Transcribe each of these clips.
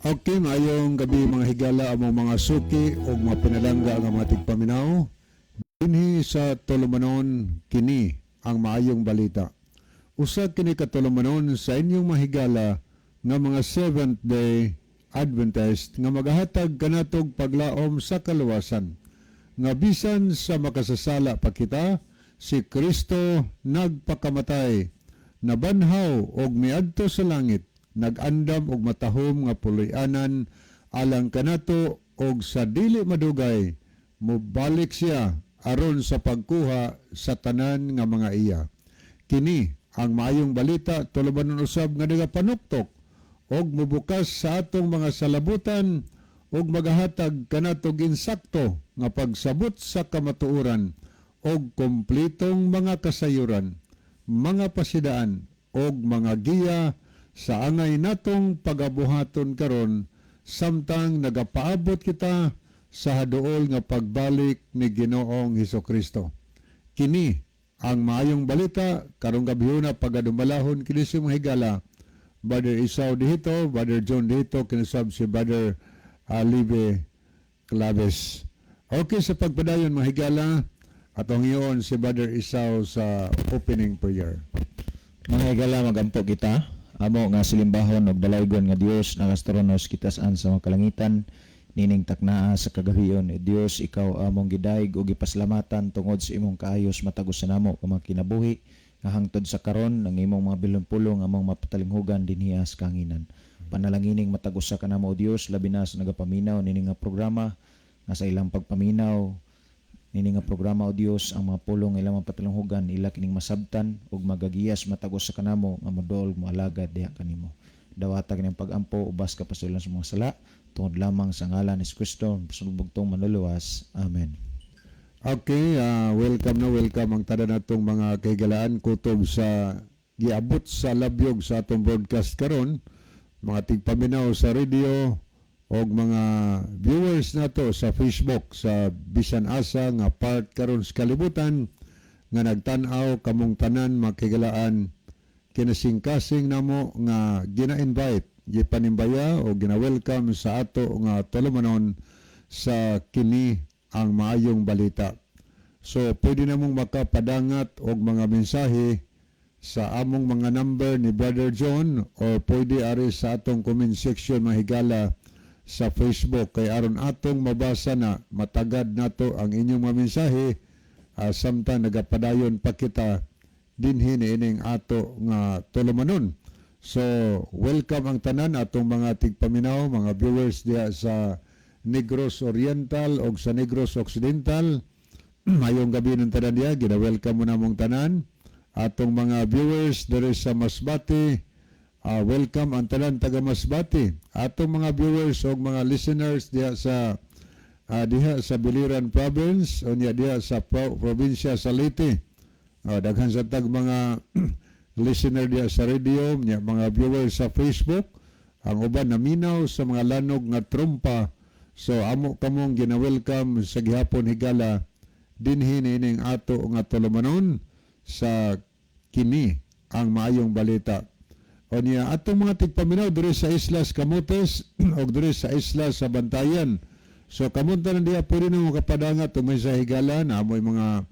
Okay, maayong gabi mga higala among mga suki o mga pinalangga ang mga tigpaminaw. Dinhi sa tulumanon kini ang maayong balita. Usa kini katulumanon sa inyong mga higala nga mga Seventh-day Adventist nga magahatag kanatog paglaom sa kaluwasan. Nga bisan sa makasasala pa kita, si Kristo nagpakamatay, nabanhaw og miadto sa langit, nag-andam og matahom nga puloy-anan alang kanato og sa dili madugay mobalik siya aron sa pagkuha sa tanan nga mga iya. Kini ang maayong balita tulumanon usab nga nagapanuktok og mubukas sa atong mga salabutan og magahatag kanatog insakto nga pagsabot sa kamatuoran og kompletong mga kasayuran, mga pasidaan og mga giya sa angay natong pagabuhaton karon samtang nagapaabot kita sa haduol nga pagbalik ni Ginoong Hesukristo. Kini ang maayong balita karong gabihuna pagadumalahon kini si mga higala. Brother Isaw dihito, Brother John dihito, kinusab si Brother Alive Claves. Okay, sa pagpadayon mga higala, atong iyon si Brother Isaw sa opening prayer. Mga higala, magampo kita. Amo nga silimbahon og dalaygon nga Dios nakastronos kita saan sa mga kalangitan nining taknaa sa kagahiyon. Dios, ikaw among gidaig og ipaslamatan tungod sa imong kaayos matagos sa namo nga kinabuhi nga hangtod sa karon ng imong mga bilonpulong among mapatalinghugan dinhiya sa kanginan. Panalangin matagos sa kanamo o Dios labi na sa nagapaminaw nining nga programa nga sa ilang pagpaminaw nini nga programa o Dios ang mga pulong ilang patalunghugan ila kining masabtan ug magagiyas matagos sa kanamo nga modol moalagad diha kanimo. Dawata kining pagampo ubas ka pasulan sa mga sala tungod lamang sa ngalan ni Kristo pasulubugtong manluluwas. Amen. Okay, welcome ang tanan natong mga kahigalaan kutob sa giabot sa labyog sa atong broadcast karon, mga tigpaminaw sa radio og mga viewers nato sa Facebook sa bisan asa nga part karon sa kalibutan nga nagtan-aw kamong tanan makigalaan kinasing-kasing namo nga gina-invite gipanimbaya o gina-welcome sa ato nga tulumanon sa kini ang maayong balita. So pwede namong makapadangat og mga mensahe sa among mga number ni Brother John o pwede ari sa atong comment section mga higala sa Facebook kay aron atong mabasa na matagad nato ang inyong mga mensahe samtang nagapadayon pa kita dinhi niining ato nga tulumanon. So welcome ang tanan atong mga tigpaminaw, mga viewers diha sa Negros Oriental o sa Negros Occidental. Mayong gabi ng tanan diha, gina-welcome mo na mong tanan. Atong mga viewers diri sa Masbate, welcome ang tanan taga Masbate. Atong mga viewers o mga listeners diha sa Biliran Province o diha sa probinsya sa Leyte. Daghan sa tag mga listener diha sa radio, mga viewers sa Facebook, ang uban naminaw sa mga lanog nga trompa. So amo kamong gina-welcome sa gihapon higala dinhi nining ato nga tulumanon sa kini ang maayong balita. O niya atong mga tigpaminaw diri sa Islas Camotes o diri sa Islas sa Bantayan. So kamunta na diya pwede na mo kapadangat o may sa higala na amoy mga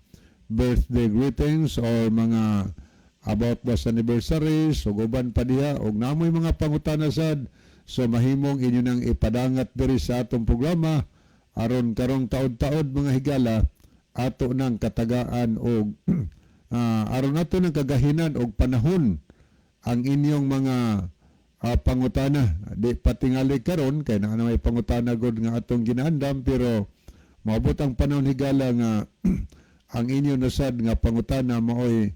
birthday greetings or mga about was anniversaries o uban pa diha o namoy mga pangutana sad. So mahimong inyo nang ipadangat diri sa atong programa aron karong taod-taod mga higala ato nang katagaan og aron nato nang kagahinan og panahon ang inyong mga pangutana. Di patingali karon kay na may pangutana gud nga atong ginaandam pero maabot ang panahon higala nga ang inyo nasad nga pangutana maoy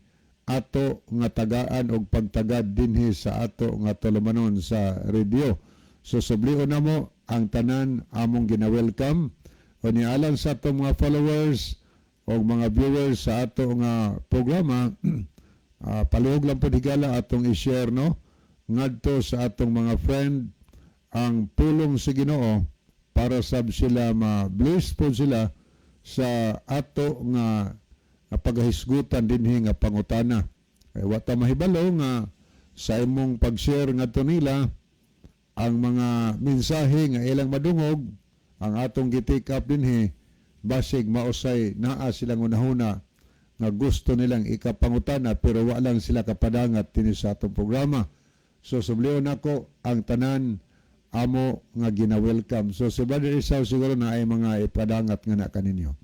ato nga tagaan og pagtagad dinhi sa ato nga tulumanon sa radio. So sublion na mo ang tanan among gina-welcome o nialang sa atong mga followers o mga viewers sa ato nga programa. Paluhog lang po higala atong i-share no ngadto sa atong mga friend ang pulong sa Ginoo para sab sila ma-bless po sila sa ato nga paghisgutan dinhi nga pangutana. Kay wata mahibalo nga sa imong pag-share ngadto nila ang mga mensahe nga ilang madungog ang atong gi-take up dinhi basig mausay naa silang unahuna nga gusto nilang ikapangutana pero wa lang sila kapadangat dinhi sa atong programa. So subliyon ako ang tanan amo nga gina-welcome. So si Brother Isaw siguro na ay mga ipadangat nga na kaninyo.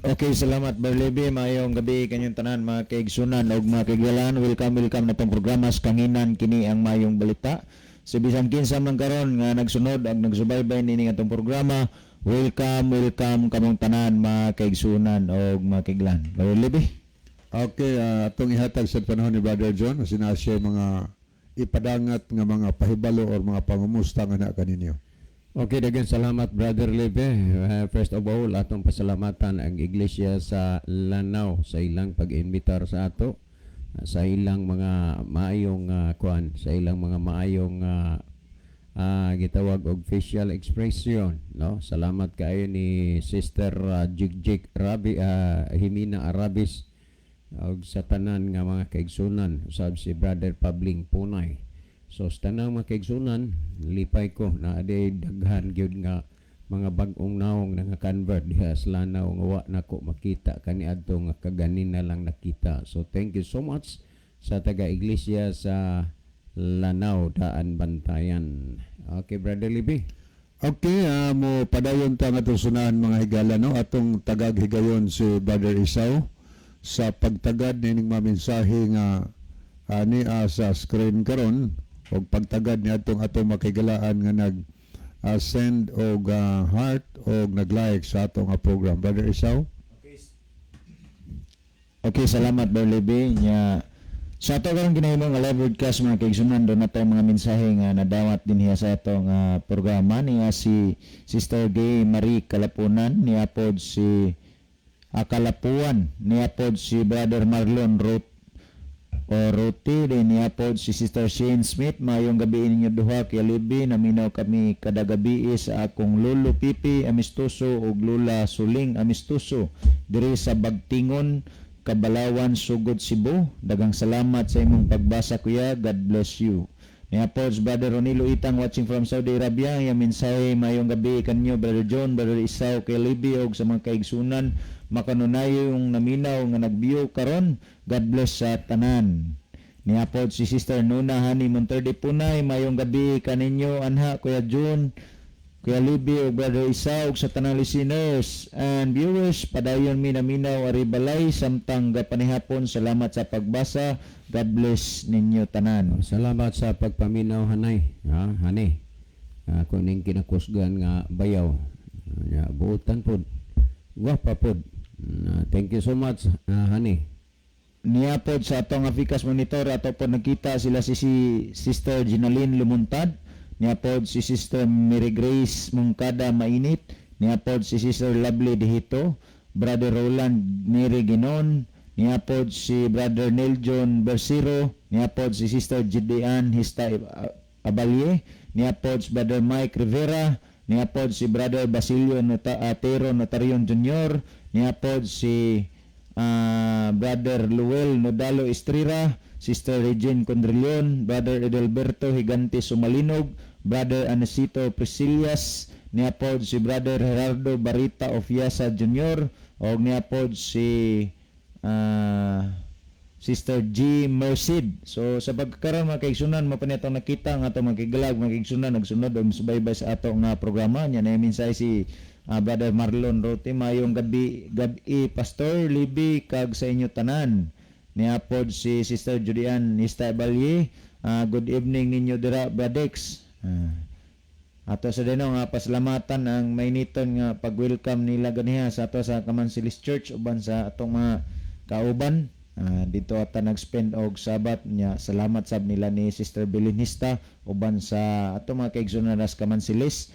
Okay, salamat Brother Levi. Mayong gabi kanyang tanan mga kaigsunan ug mga kaigalan. Welcome na tong programa sa kanginan kini ang mayong balita. Sa bisan kinsa man karon nga nagsunod ag nagsubaybay nini nga tong programa, welcome kamong tanan mga kaigsunan ug mga kaigalan. Brother Levi. Okay, atong ihatag sa panahon ni Brother John sina siya mga ipadangat nga mga pahibalo or mga pangumusta nga na kaninyo. Okay, daghang salamat Brother Leve. First of all, atong pasalamatan ang iglesia sa Lanao sa ilang pag-invitar sa ato, sa ilang mga maayong sa ilang mga maayong gitawag og facial expression, no? Salamat kaayo ni Sister Jigjig Rabi Himina Arabis og sa tanan nga mga kaigsunan usab si Brother Pabling Punay. So sa tanang mga kaigsunan, lipay ko na aday daghan gyud nga mga bag-ong naong nanga-convert diha sa Lanao nga wa nako makita kaniadto nga kaganin na lang nakita. So thank you so much sa taga-iglesia sa Lanao Daan Bantayan. Okay, Brother Libby. Okay, mo padayon ta nga sunahan mga higala no atong tagag-higayon si Brother Isaw sa pagtagad nining mga mensahe nga ani sa screen karon og pagtagad ni atong makigalaan nga nag send og heart og nag-like sa atong program. Brother Isaw. Okay, salamat Brother Levi. Nya sa ato karong ginahimo nga live broadcast mga kaigsunan do nato mga mensahe nga nadawat dinhi sa atong programa niya si Sister Gay Marie Kalapunan, niya pod si Kalapuan, niya pod si Brother Marlon Roti, din niya pod si Sister Shane Smith. Mayong gabi ninyo duha kay Libby, naminaw kami kada gabi sa akong lolo Pipi Amistoso ug Lula Suling Amistoso diri sa Bagtingon, Kabalawan, Sugod, Cebu. Daghang salamat sa imong pagbasa kuya. God bless you. Niya pod Brother Ronilo Itang watching from Saudi Arabia. Yang mensahe mayong gabi kanyo Brother John, Brother Isaw, kay Libby og sa mga kaigsunan makanunayo yung naminaw nga nagbiyo karon. God bless sa tanan. Niapod si Sister Nuna Hani Monterde Punay, mayong gabi kaninyo anha Kuya June, Kuya Libby ug Brother Isa ug sa tanang listeners and viewers. Padayon mi naminaw ari balay samtang gapanihapon. Salamat sa pagbasa. God bless ninyo tanan. Salamat sa pagpaminaw hanay. Hani. Kuning kinakusgan nga bayaw. Buutan pod. Gwapa pod. Thank you so much, Hani. Niapod sa atong Aficas Monitor ato po nakita sila si Sister Ginaline Lumuntad, niapod si Sister Mary Grace Mungkada Mainit, niapod si Sister Lovely Dihito, Brother Roland Mary Ginon, niapod si Brother Neil John Bersiro, niapod si Sister Gideon Hista Abalye, niapod si Brother Mike Rivera, niapod si Brother Basilio Atero Notarion Jr., niapod si Brother Luel Nodalo Estrira, Sister Regine Condrillion, Brother Edelberto Higante Sumalinog, Brother Anesito Priscilias, niapod si Brother Gerardo Barita Ofiasa Jr. o niapod si Sister G. Merced. So sa pagkakaroon mga kaigsunan, mapanitong nakita nga ito mga kaigalag, mga kaigsunan, nagsunod o subaybay sa ato nga programa. Yan ay minsay si Brother Marlon Rote. Mayong gabi Pastor Libby kag sa inyo tanan. Niapod si Sister Julian Nistabalye. Good evening ninyo dira Bradex. Ato sa dino nga pasalamatan ang mainiton nga pag-welcome nila ganiha sa ato sa Kamansilis Church uban sa atong mga kauban. Dito ata nag-spend og Sabat nya. Salamat sab nila ni Sister Belinista uban sa ato mga kaigsunan sa Kamansilis.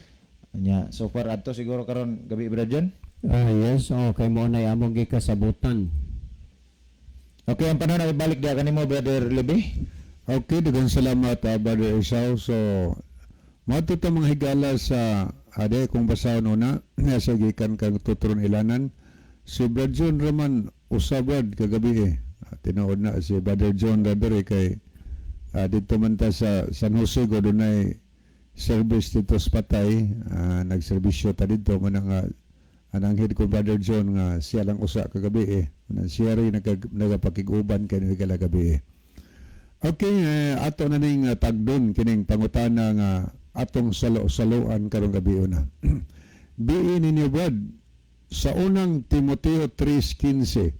Nya so far ato siguro karon gabi Brad John. Yes, kay mo na among gikasabutan. Okay, ang panahon na ibalik dia kanimo Brother Libby. Okay, daghang salamat Brother Isaw. So mato ta mga higala sa ade kung basahon una sa gikan kang tutron ilanan si Brad John Raman usabad kagabi tinuod na si Brother John Radere kay dito man ta sa San Jose ko dunay service dito sa Patay, nagserbisyo ta dito man nga anang head ko Brother John nga siya lang usa ka gabi siya rin nagapakiguban kay kala gabi Okay, ato na ning tagdon kining pangutana nga atong salo-saloan karong gabi na. Biin ninyo Brad, sa unang Timoteo 3:15,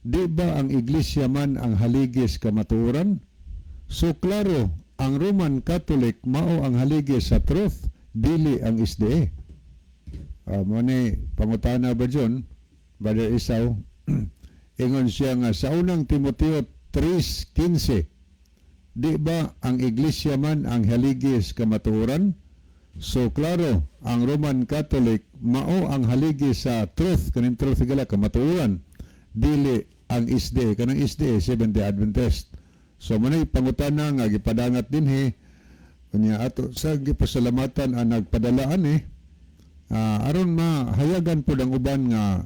di ba ang iglesia man ang haligis kamatuoran? So klaro, ang Roman Catholic mao ang haligis sa truth, dili ang SDA. Mo ni pangutana ba John, Brother Isaw, ingon siya nga sa unang Timoteo 3:15, di ba ang iglesia man ang haligis kamatuoran? So klaro, ang Roman Catholic mao ang haligi sa truth, kaning truth gala kamatuoran, dili ang SDA, kanang SDA Seventh-day Adventist. So manay pangutana nga gipadangat dinhi unya ato sa gipasalamatan ang nagpadalaan aron mahayagan pud ang uban nga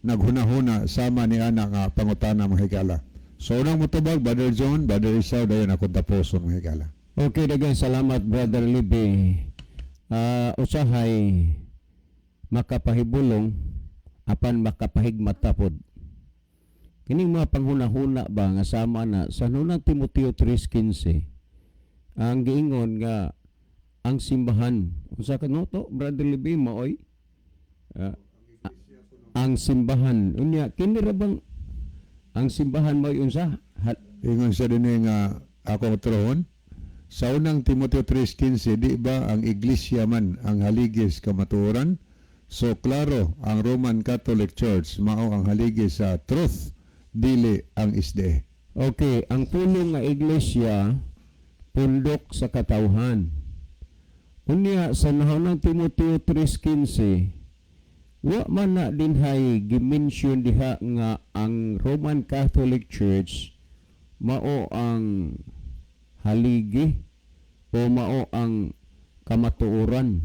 naghuna-huna sama ni ana nga pangutana mga higala. So unang mutubag Brother John, Brother Isaw dayon ako tapuson mga higala. Okay, daghang salamat Brother Libby. Usahay makapahibulong apan makapahigmata pod. Kining mga panghuna-huna ba nga sama na sa unang Timoteo 3:15 ang giingon nga ang simbahan usa ka to Brother Libby maoy ang simbahan unya kini ra bang ang simbahan maoy unsa Ingon siya din nga ako trohon sa unang Timoteo 3:15, di ba ang iglesia man ang haligis kamatuoran? So klaro, ang Roman Catholic Church mao ang haligis sa truth, dili ang SDA. Okay, ang pulong nga iglesia pundok sa katawhan. Unya sa nahunang Timoteo 3:15, wa man na dinhay gimension diha nga ang Roman Catholic Church mao ang haligi o mao ang kamatuoran.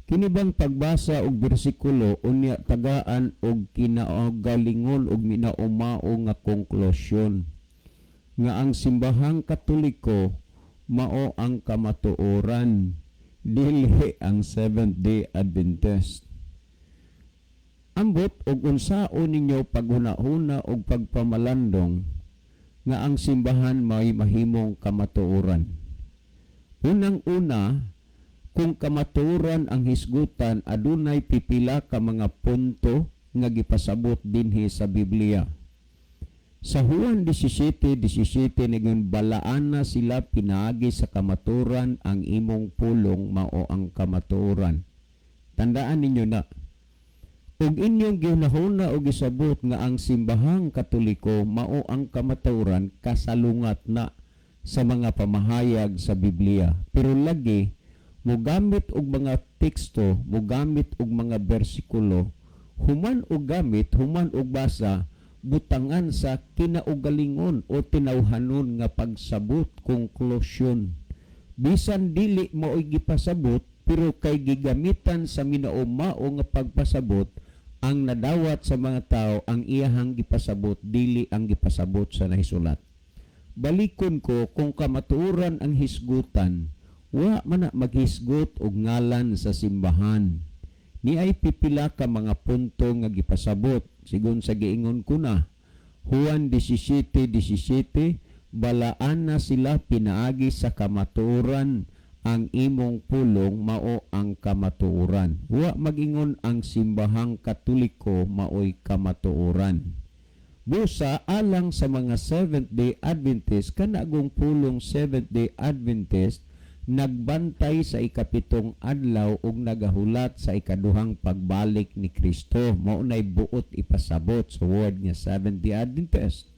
Kini bang pagbasa og bersikulo unya tagaan og kinagalingon og minaumao nga konklusyon nga ang simbahang Katoliko mao ang kamatuoran, dili ang Seventh-day Adventist. Ambot og unsaon ninyo paghuna-huna og pagpamalandong nga ang simbahan may mahimong kamatuoran. Unang-una, kung kamatuoran ang hisgutan, adunay pipila ka mga punto nga gipasabot dinhi sa Biblia. Sa Juan 17:17 naging balaan na sila pinaagi sa kamatuoran, ang imong pulong mao ang kamatuoran. Tandaan ninyo na, ug inyong ginahuna og isabot nga ang simbahang Katoliko mao ang kamatuoran, kasalungat na sa mga pamahayag sa Biblia. Pero lagi mogamit og mga teksto, mogamit og mga bersikulo, human og gamit, human og basa, butangan sa kinaugalingon o tinawhanon nga pagsabot, konklusyon. Bisan dili mao'y gipasabot, pero kay gigamitan sa minaumao nga pagpasabot, ang nadawat sa mga tao ang iyahang gipasabot, dili ang gipasabot sa nahisulat. Balikon ko, kung kamatuoran ang hisgutan, wa man na maghisgot og ngalan sa simbahan. Ni ay pipila ka mga punto nga gipasabot, sigon sa giingon ko na, Juan 17:17, balaan na sila pinaagi sa kamatuoran, ang imong pulong mao ang kamatuoran. Wa magingon ang simbahang Katoliko maoy kamatuoran. Busa alang sa mga Seventh-day Adventist, kanagong pulong Seventh-day Adventist nagbantay sa ikapitong adlaw ug nagahulat sa ikaduhang pagbalik ni Kristo. Mao nay buot ipasabot sa word nga Seventh-day Adventist.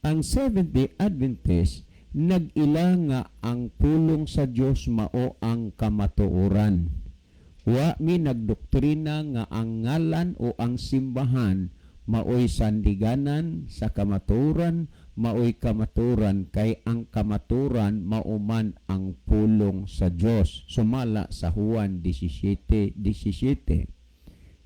Ang Seventh-day Adventist nag-ila nga ang pulong sa Dios mao ang kamatuoran. Wa mi nagdoktrina nga ang ngalan o ang simbahan maoy sandiganan sa kamatuoran, maoy kamatuoran, kay ang kamatuoran mauman ang pulong sa Dios. Sumala sa Juan 17:17.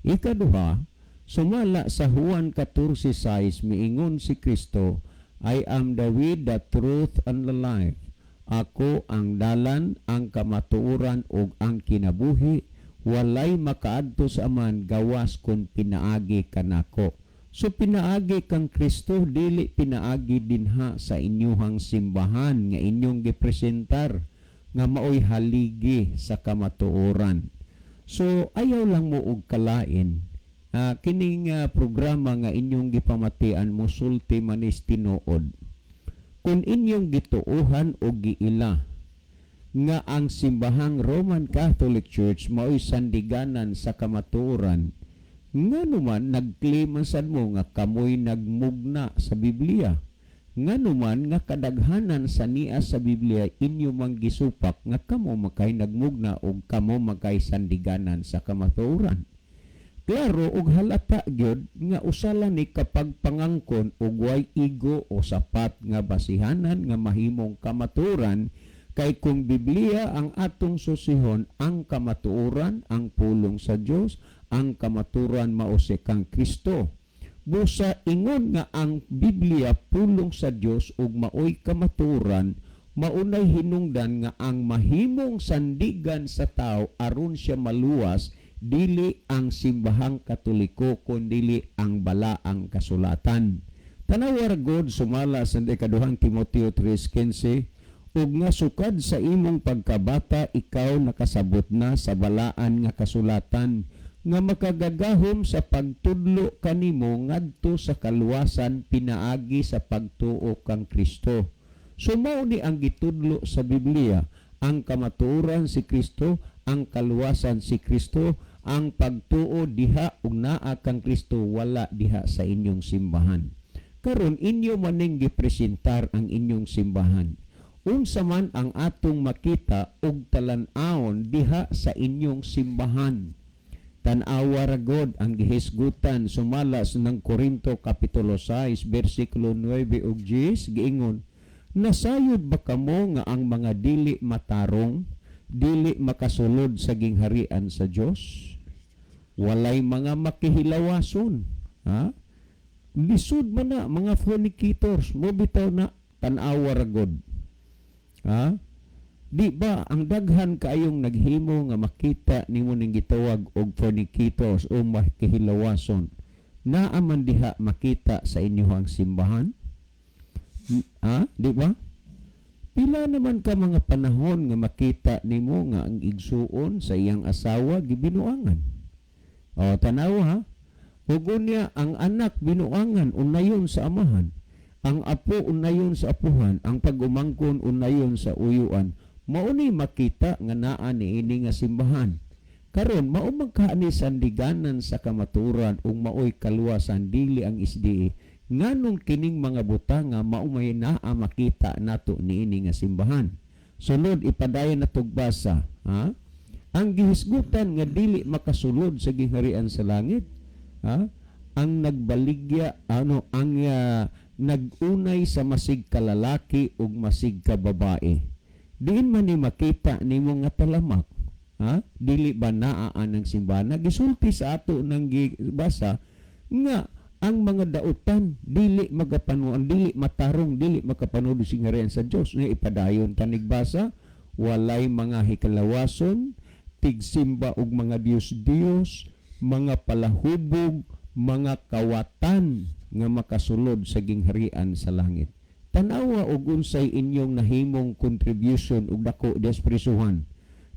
Ikaduha, sumala sa Juan 14:6 miingon si Kristo, I am the way, the truth, and the life. Ako ang dalan, ang kamatuoran, ug ang kinabuhi. Walay makaadto sa aman gawas kun pinaagi kanako. So pinaagi kang Kristo, dili pinaagi dinha sa inyuhang simbahan nga inyong gipresentar nga maoy haligi sa kamatuoran. So ayaw lang mo og kalain. Kining programa nga inyong gipamatian musulti manis tinuod. Kung inyong gituohan o giila nga ang simbahang Roman Catholic Church maoy sandiganan sa kamatuoran, nga naman nagclaim sad mo nga kamoy nagmugna sa Biblia. Nga naman nga kadaghanan sa niya sa Biblia inyo mang gisupak nga kamo makay nagmugna o kamo makay sandiganan sa kamatuoran. Klaro og halata gyud nga usala ni kapag pangangkon og way igo o sapat nga basihanan nga mahimong kamatuoran, kay kung Biblia ang atong susihon, ang kamatuoran ang pulong sa Dios, ang kamatuoran mao si kang Kristo. Busa ingon nga ang Biblia pulong sa Dios ug maoy kamatuoran, maunay hinungdan nga ang mahimong sandigan sa tao aron siya maluwas dili ang simbahang Katoliko kundi ang balaang kasulatan. Tanawar God sumala sa ikaduhang Timoteo 3:15, ug nga sukad sa imong pagkabata ikaw nakasabot na sa balaan nga kasulatan nga makagagahom sa pagtudlo kanimo ngadto sa kaluwasan pinaagi sa pagtuo kang Kristo. So mao ni ang gitudlo sa Biblia, ang kamatuoran si Kristo, ang kaluwasan si Kristo, ang pagtuo diha ug naa kang Kristo wala diha sa inyong simbahan. Karon inyo maning gipresentar ang inyong simbahan. Unsa man ang atong makita ug talan-awon diha sa inyong simbahan. Tan-awa ra God ang gihisgutan sumala sa ng Korinto kapitulo 6 bersikulo 9 ug 10 giingon, nasayod ba kamo nga ang mga dili matarong, dili makasulod sa gingharian sa Dios? Walay mga makihilawason, ha? Lisod man na mga fornicators, mo bitaw na tan-awa ra God. Ha? Di ba ang daghan kaayong naghimo nga makita nimo ning gitawag og fornicators o makihilawason, naa man diha makita sa inyong simbahan? Ha? Di ba? Pila naman ka mga panahon nga makita nimo nga ang igsuon sa iyang asawa gibinuangan. O tanawa ha? Ugunya ang anak binuangan unayon sa amahan. Ang apo unayon sa apuhan, ang pagumangkon unayon sa uyuan. Mao ni makita nga naa niini nga simbahan. Karon mao magkaani sandiganan sa kamaturan ug maoy kaluwasan dili ang SDA. Nganong kining mga butanga mao may naa makita nato niini nga simbahan. Sunod ipadayon natog basa, ha? Ang gihisgutan nga dili makasulod sa gingharian sa langit, ha? Ang nagbaligya ang nagunay sa masig ka lalaki ug masig ka babae. Diin man ni makita nimo nga talamak, ha? Dili ba naa ang simbahan? Gisulti sa ato nang gibasa nga ang mga dautan dili magapanuan, dili matarong, dili makapanood sa gingharian sa Dios. Nga ipadayon tanigbasa, walay mga hikalawason, tigsimba og mga Diyos, mga palahubog, mga kawatan nga makasulod sa gingharian sa langit. Tanawa og unsay inyong nahimong contribution ug dako des prisuhan.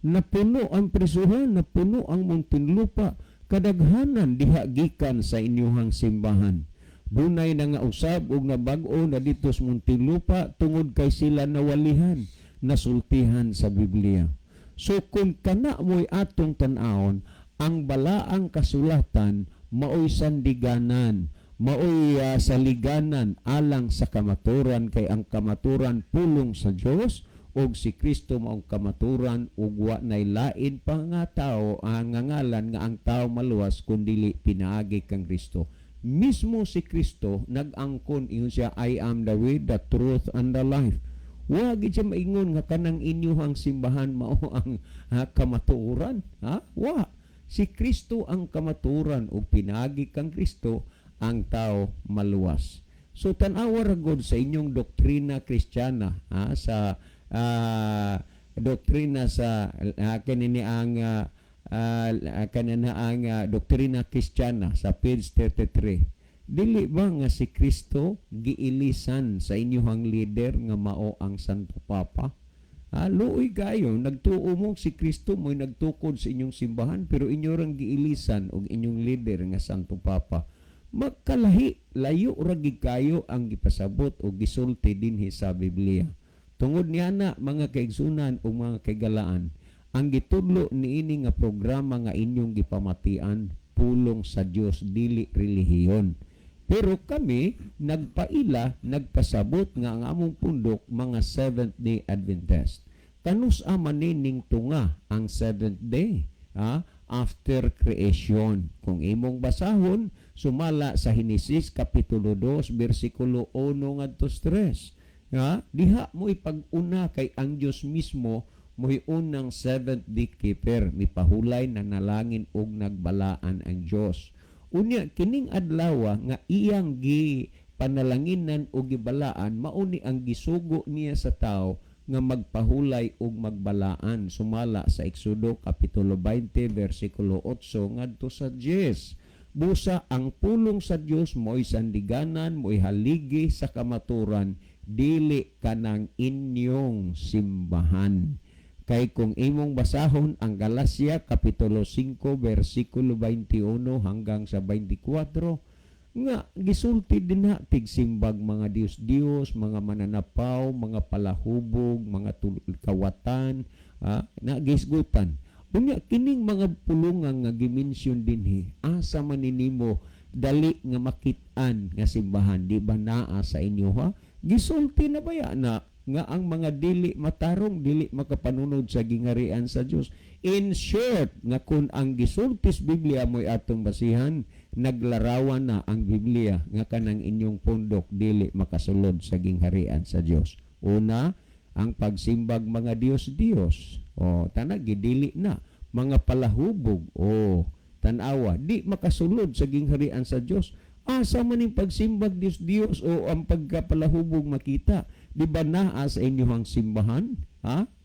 Napuno ang prisuhan, napuno ang muntinlupa, kadaghanan diha gikan sa inyong simbahan. Dunay na nga usab og nabag-o na dito sa muntinlupa tungod kay sila nawalihan, nasultihan sa Biblia. So kung kana mo'y atong tan-awon, ang balaang kasulatan maoy sandiganan, maoy saliganan alang sa kamaturan, kay ang kamaturan pulong sa Dios ug si Kristo maong kamaturan ug wa nay lain pa nga tao ang ngalan nga ang tao maluwas kundi pinaagi kang Kristo. Mismo si Kristo nag-angkon ingon siya, I am the way, the truth, and the life. Wa gid siya maingon nga kanang inyong simbahan mao ang kamatuoran, ha? Wa. Si Kristo ang kamatuoran ug pinagi kang Kristo ang tao maluwas. So tan-awa ra gud sa inyong doktrina Kristiyana, sa doktrina sa kanini ang kanina ang doktrina Kristiyana sa page 33. Dili ba nga si Kristo giilisan sa inyong leader nga mao ang Santo Papa? Luoy kayo, nagtuo mo si Kristo mo'y nagtukod sa inyong simbahan, pero inyo rang giilisan og inyong leader nga Santo Papa. Magkalahi, layo ragi kayo ang gipasabot o gisulti dinhi sa Biblia. Tungod niya na mga kaigsunan o mga kaigalaan, ang gitudlo niini nga programa nga inyong gipamatian, pulong sa Dios, dili relihiyon. Pero kami, nagpaila, nagpasabot nga ang among pundok, mga Seventh-day Adventist. Kanus manining tunga ang Seventh Day after creation. Kung imong basahon, sumala sa Henesis Kapitulo 2, versikulo 1 ngadto 3. Diha mo ipag-una kay ang Dios mismo mo'y unang Seventh-day keeper, mipahulay na nalangin og nagbalaan ang Dios. Unya kining adlaw nga iyang gi panalanginan o gibalaan, mauni ang gisugo niya sa tao nga magpahulay og magbalaan, sumala sa Exodo Kapitulo 20 versikulo 8 ngadto sa 10. Busa ang pulong sa Dios mo'y sandiganan, mo'y haligi sa kamaturan, dili kanang inyong simbahan. Kay kung imong basahon ang Galacia Kapitulo 5 versikulo 21 hanggang sa 24, nga gisulti din tigsimbag mga Dios-Dios, mga mananapaw, mga palahubog, mga kawatan, na gisgutan. Unya kining mga pulungan nga gimensyon dinhi, asa maninimo dali nga makitaan nga simbahan, di ba naa sa inyo Gisulti na baya na nga ang mga dili matarong, dili makapanunod sa gingarian sa Dios. In short, nga kung ang gisultis Biblia mo'y atong basihan, naglarawan na ang Biblia nga kanang inyong pundok dili makasulod sa gingharian sa Dios. Una, ang pagsimbag mga Dios-Dios. Tanag gidili na mga palahubog. Tanawa, di makasulod sa gingharian sa Dios. Asa man yung pagsimbag Dios-Dios o ang pagkapalahubog makita? Di ba naa sa inyong simbahan?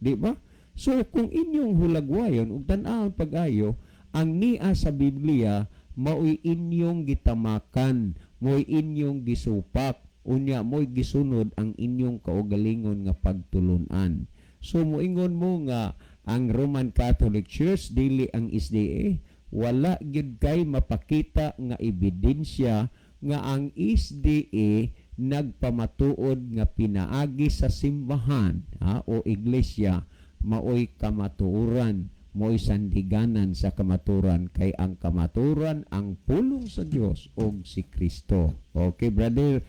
Di ba? So, kung inyong hulagwayon, ug tan-awon pag-ayo, ang nia sa Biblia, mao'y inyong gitamakan, mo'y inyong gisupak, unya mo'y gisunod ang inyong kaugalingon nga pagtulunan. So, moingon mo nga, ang Roman Catholic Church, dili ang SDA, wala gyud kay mapakita nga ebidensya nga ang SDA nagpamatuod nga pinaagi sa simbahan o iglesia maoy kamatuoran, mo'y sandiganan sa kamaturan, kay ang kamaturan ang pulong sa Dios og si Kristo. Okay, Brother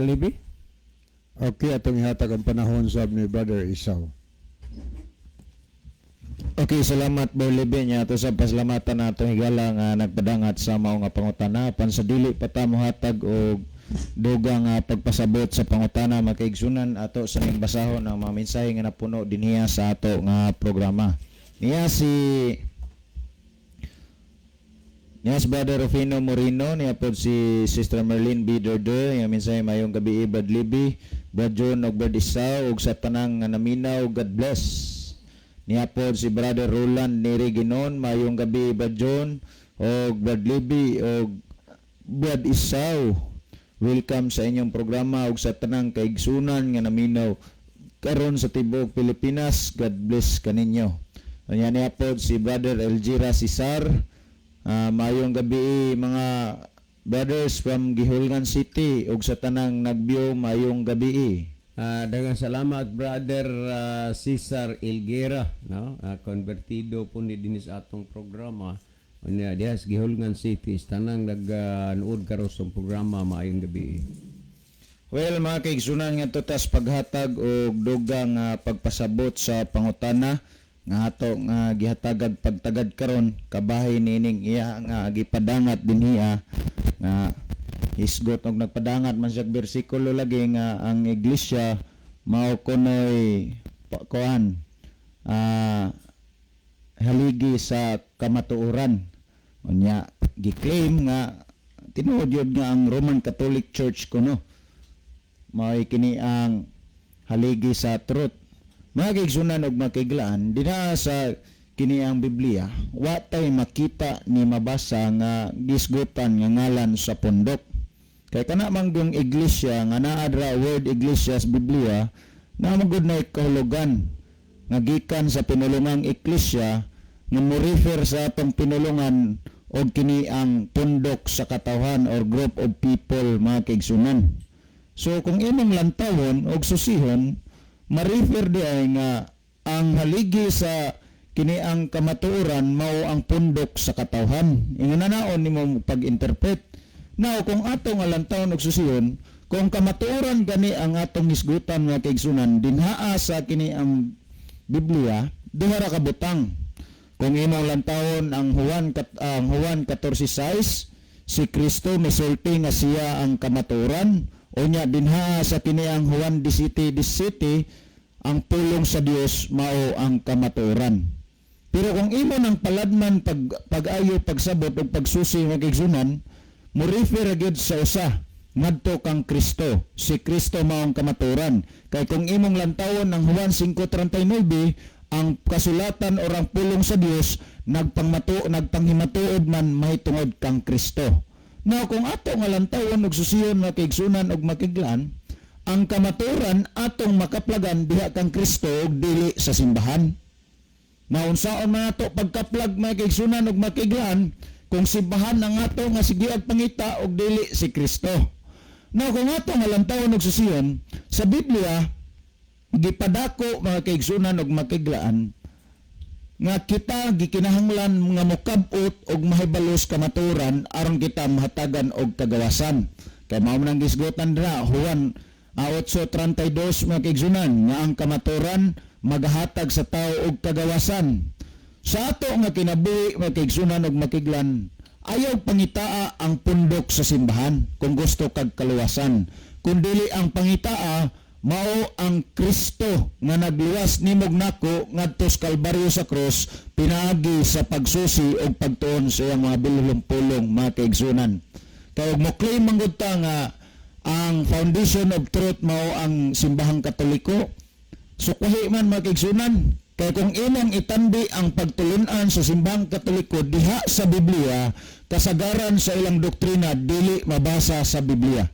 Libby? Okay, atong ihatag ang panahon sa ni Brother Isaw. Okay, salamat Brother Libby niya ato sa pasalamatan nato higala nga nagpadangat sa mao nga pangutana pansadili pa ta mohatag og dugang pagpasabot sa pangutana makaigsunan ato sa ning basahon ang mga mensahe nga napuno dinhiya sa ato nga programa. Niya si Brother Rufino Moreno, niya po si Sister Merlin B. Derde, yung mensahe mayong gabi Brad Libby, Brad John og Brad Isaw og sa tanang nga naminaw, God bless. Niya po si Brother Roland Niriginon, mayong gabi Brad John og Brad Libby og Brad Isaw. Welcome sa inyong programa og sa tanang kaigsunan nga naminaw karon sa tibuok Pilipinas. God bless kaninyo. Niya niya po si Brother Elgira Cesar, mayong gabi mga brothers from Gihulgan City ug sa tanang nagbiyo mayong gabi. Daghang salamat Brother Cesar Elguera, no? Konvertido po ni dinis atong programa. Unya diha sa Gihulgan City, tanang nag-nuod karon sa programa maayong gabi. Well, mga kaigsunan nga tutas paghatag og dugang pagpasabot sa pangutana nga ato nga gihatagag pagtagad karon kabahay nining iya nga gipadangat dinhiya nga isgot og nagpadangat man sa bersikulo lagi nga ang iglesia mao kunoy haligi sa kamatuoran. Unya giklaim nga tinuod yun nga ang Roman Catholic Church kuno mao kini ang haligi sa truth. Mga kaigsunan ug makiglaan dinaa sa kini ang Biblia, wa tay makita ni mabasa nga gisgutan nga ngalan sa pundok. Kay kana manggong iglesia nga naa dra word iglesia sa Biblia, na magud na kahulugan nga gikan sa pinulungang iglesia nga mo-refer sa atong pinulungan og kini ang pundok sa katawhan or group of people, mga kaigsunan. So kung imong lantawon og susihon, ma-refer di ay nga ang haligi sa kini ang kamatuoran mao ang pundok sa katawhan. Ingananaon nimo pag-interpret. Now kung atong alantawon og susihon, kung kamatuoran gani ang atong hisgutan nga kaigsunan dinhaa sa kini ang Biblia, duha ra ka butang. Kung imong lantawon ang Juan 14:6, si Kristo misulti nga siya ang kamatuoran, unya dinhaa sa kini ang Juan 17:17 ang pulong sa Dios mao ang kamatuoran. Pero kung imo nang paladman pag-ayo, pagsabot ug pagsusi nga kaigsunan, mo refer gyud sa usa ngadto kang Kristo. Si Kristo mao ang kamatuoran. Kay kung imong lantawon ang Juan 5:39, ang kasulatan or ang pulong sa Dios nagpanghimatuod man mahitungod kang Kristo. Now kung ato nga lantawon og susiyon nga kaigsunan ug makiglaan, ang kamatuoran atong makaplagan diha kang Kristo ug dili sa simbahan. Naunsaon man ato pagkaplag mga kaigsunan ug makiglaan kung simbahan ang ato nga sigiag pangita og dili si Kristo. Now kung ato nga lantawon og susiyon sa Biblia, gipadako mga kaigsunan ug makiglaan nga kita gikinahanglan nga mokab-ot og mahibalos kamatuoran aron kita mahatagan og kagawasan. Kay mao man ang gisgotan dira Juan 8:32 mga kaigsunan nga ang kamatuoran magahatag sa tao og kagawasan. Sa ato nga kinabuhi mga kaigsunan ug makiglan, ayaw pangitaa ang pundok sa simbahan kung gusto kag kaluwasan. Kung dili ang pangitaa mao ang Kristo nga nagluwas nimog nako ngadto sa Kalbaryo sa krus, pinaagi sa pagsusi ug pagtuon sa iyang mga bilulong-pulong mga kaigsunan. Kay mo claim manggod ta nga ang foundation of truth mao ang simbahang Katoliko, sukwahi man mga kaigsunan. Kaya kung imong itandi ang pagtulunan sa simbahang Katoliko diha sa Biblia, kasagaran sa ilang doktrina dili mabasa sa Biblia.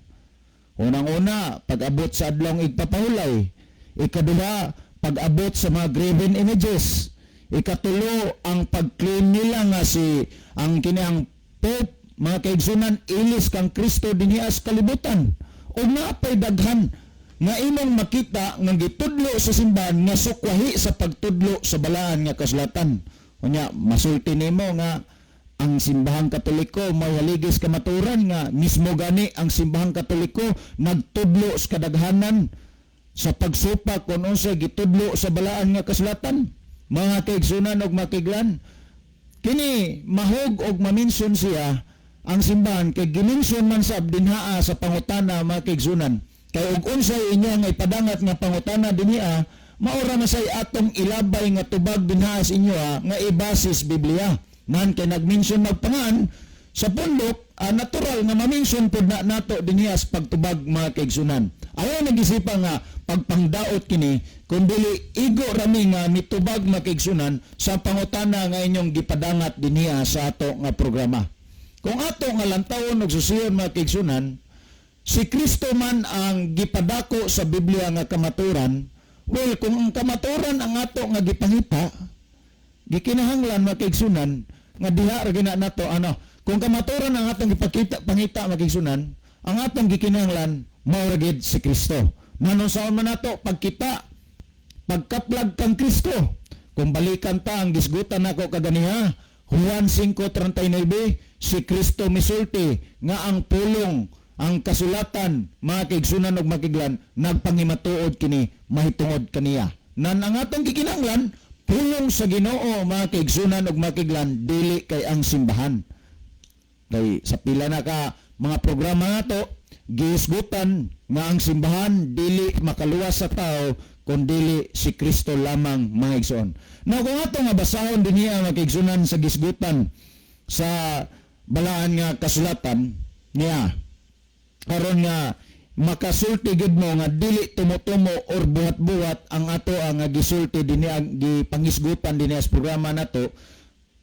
Unang-una, pag-abot sa adlong igpapahulay. Ikaduha, pag-abot sa mga graven images. Ikatulo, ang pag-claim nila nga ang kiniang Pope, mga kaigsunan, ilis kang Kristo dinhi sa kalibutan. O napay daghan nga imong makita nga gitudlo sa simbahan nga sukwahi sa pagtudlo sa balaan nga kasulatan. Unya masulti nimo nga ang simbahang Katoliko may haligis kamatuoran nga mismo gani ang simbahang Katoliko nagtudlo sa kadaghanan sa pagsupak kung unsay gitudlo sa balaan nga kasulatan. Mga kaigsunan ug makiglan, kini mahog og maminsun siya ang simbahan kay giminsun man sab dinhaa sa pangutana mga kaigsunan. Kay ug unsay inyo nga ipadangat nga pangutana dinhi maura na say atong ilabay nga tubag dinha sa inyo nga ibasis Biblia. Man kay nagmention magpangan sa pundok, natural nga ma-mention pud na nato dinhi sa pagtubag mga kaigsunan. Ayaw nag-isipa nga pagpangdaot kini kundi igo rami nga mitubag mga kaigsunan sa pangutana nga inyong gipadangat dinhi sa ato nga programa. Kung ato nga lantawon og susiyon mga kaigsunan, si Kristo man ang gipadako sa Biblia nga kamatuoran, well, kung ang kamatuoran ang ato nga gipangita, gikinahanglan mga kaigsunan, nga diha ra gina nato, kung kamatuoran ang atong pangita mga kaigsunan, ang atong gikinahanglan, mao ra gid si Kristo. Nanunsaon man nato, pagkita, pagkaplag kang Kristo, kung balikan ta ang gisgutan nako kaganiha, Juan 5:39, si Kristo misulti nga ang pulong, ang kasulatan, mga kaigsunan ug makiglan, nagpanghimatuod kini mahitungod kaniya. Nan ang atong gikinahanglan, pulong sa Ginoo mga kaigsunan ug makiglan, dili kay ang simbahan. Kay sa pila na ka mga programa nato, giisgutan nga ang simbahan dili makaluwas sa tao kun dili si Kristo lamang mga igsoon. Now kung ato nga basahon dinhi mga kaigsunan sa gisgutan sa balaan nga kasulatan niya, karon nga makasulti gid mo nga dili tumo-tumo or buhat-buhat ang ato ang gisulti dinhi ang gipangisgutan dinhi sa programa nato.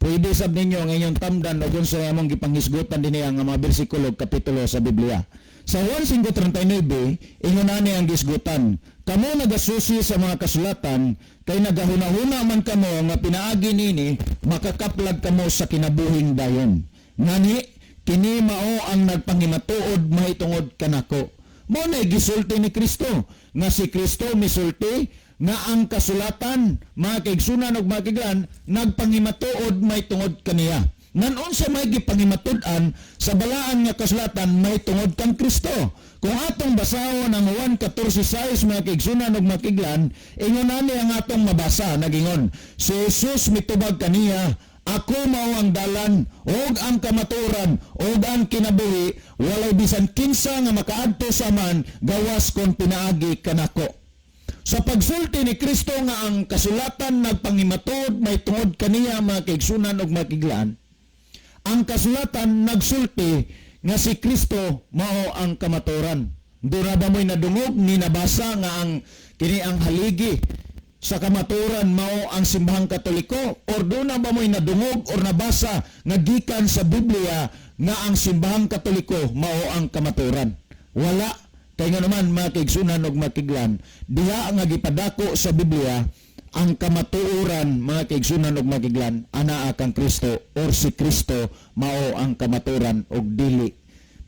Pwede sab ninyo ang inyong tamdan o kung sa among gipanghisgutan dinhi ang mga bersikulo kapitulo sa Biblia. Sa 1:5:39 ingon ani ang gisgutan, kamo nagasusi sa mga kasulatan kay nagahuna-huna man kamo nga pinaagi nini makakaplag kamo sa kinabuhing dayon. Ngani kini mao ang nagpangimatuod mahitungod kanako. Mo na gisulti ni Kristo nga si Kristo misulti nga ang kasulatan mga kaigsunan ug mga kaiglan nagpangimatuod mahitungod kaniya. Nanon sa may gipangimatud-an sa balaan nga kasulatan mahitungod kang Kristo. Kung atong basahon ang 1:14-16 mga kaigsunan ug mga kaiglan, ingon ani ang atong mabasa nagingon, si Jesus mitubag kaniya, ako mao ang dalan ug ang kamatuoran ug ang kinabuhi, walay bisan kinsa nga makaadto sa man gawas kon pinaagi kanako. Sa pagsulti ni Kristo nga ang kasulatan nagpangimatod may tungod kaniya mga kaigsunan ug mga kaiglan, ang kasulatan nagsulti nga si Kristo mao ang kamatuoran. Dura ba mo'y nadungog ni nabasa nga ang kini ang haligi sa kamatuoran mao ang simbahang Katoliko, or doon na ba mo'y nadungog or nabasa nga gikan sa Biblia nga ang simbahang Katoliko mao ang kamatuoran? Wala. Kaya nga naman mga kaigsunan ug mga kaiglan, diha nga gipadako sa Biblia ang kamatuoran mga kaigsunan ug mga kaiglan anaa kang Kristo or si Kristo mao ang kamatuoran ug dili